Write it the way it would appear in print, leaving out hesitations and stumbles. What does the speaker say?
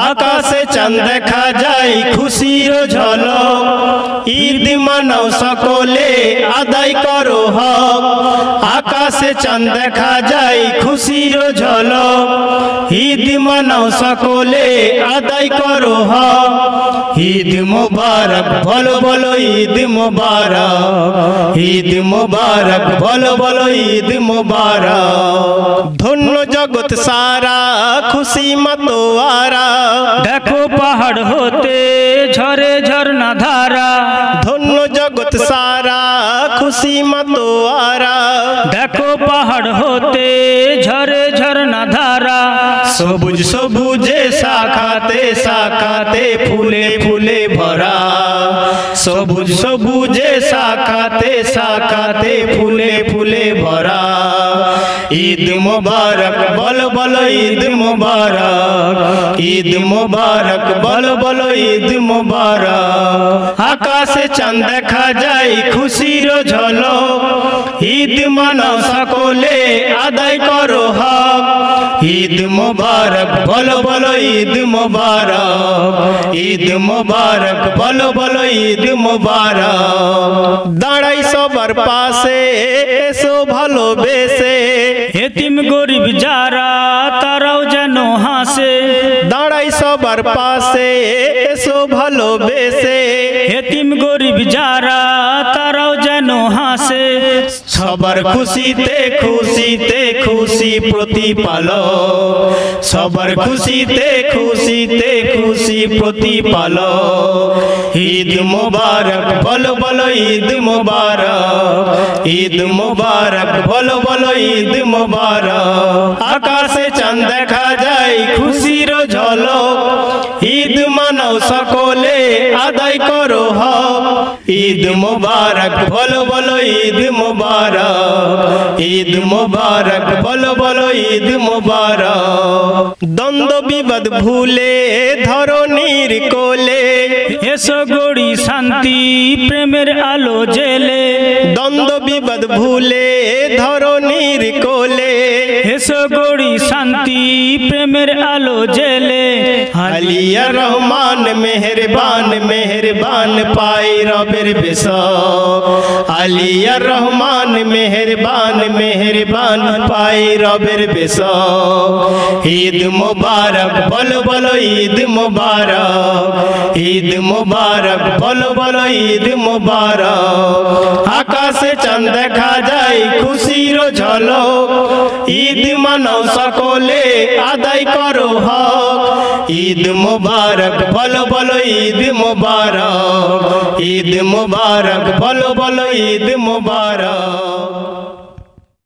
আকাশে চাঁদ দেখা যায় খুশির ঝলক, ঈদ মানাও সকলে আদায় করো হক। আকাশে চাঁদ দেখা যায় খুশির ঝলক, ঈদ মানাও সকলে আদায় করো হক। ঈদ মুবারক বলো বলো ঈদ মুবারক, ঈদ মুবারক বলো বলো ঈদ মুবারক। ধন্য জগৎ সারা খুশি মতোয়ারা, দেখো পাহাড় হতে ঝরে ঝরনা ধারা। ধন্য জগৎ সারা খুশি মতোয়ারা, দেখো পাহাড় হতে ঝরে ঝরনা ধারা। সবুজ সবুজে শাখাতে শাখাতে ফুলে ফুলে ভরা, সবুজ সবুজে শাখাতে শাখাতে ফুলে ফুলে ভরা। ঈদ মুবারক বলো বলো ঈদ মুবারক, ঈদ মুবারক বলো বলো ঈদ মুবারক। আকাশে চাঁদ দেখা যায় খুশির ঝলক, ঈদ মানাও সকলে আদায় করো হক। ঈদ মুবারক বলো বলো ঈদ মুবারক, ঈদ মুবারক বলো বলো ঈদ মুবারক। দাঁড়াই সবার পাশে এসো ভালোবেসে, এতিম গরিব যারা তারাও যেন হাসে। দাঁড়াই সবার পাশে এসো ভালোবেসে, এতিম গরিব যারা তারাও যেন হাসে। সবার খুশিতে খুশিতে খুশি প্রতিপালক, সবার খুশিতে খুশিতে খুশি প্রতিপালক। ঈদ মুবারক বলো বলো ঈদ মুবারক, ঈদ মুবারক বলো বলো ঈদ মুবারক। আকাশে চাঁদ দেখা যায় খুশির ঝলক, ঈদ মানাও সকলে আদায় করো হক। ঈদ মুবারক বলো বলো ঈদ মুবারক, ঈদ মুবারক বলো বলো ঈদ মুবারক। দ্বন্দ্ব বিবাদ ভুলে ধরণীর কোলে, এসো গড়ি শান্তি প্রেমের আলো জেলে। দ্বন্দ্ব বিবাদ ভুলে ধরণীর কোলে, এসো গড়ি শান্তি প্রেমের আলো জেলে। আলিয়া রহমান মেহেরবান মেহেরবান পাই রবের বেশক। আলিয়া রহমান মেহেরবান মেহেরবান পাই রবের বেশক। ঈদ মুবারক বলো বলো ঈদ মুবারক, ঈদ মুবারক বলো বলো ঈদ মুবারক। আকাশে চাঁদ দেখা যায় খুশির ঝলক, ঈদ মানাও সকলে আদায় করো হক। ঈদ মুবারক বলো বলো ঈদ মুবারক, ঈদ মুবারক বলো বলো ঈদ মুবারক।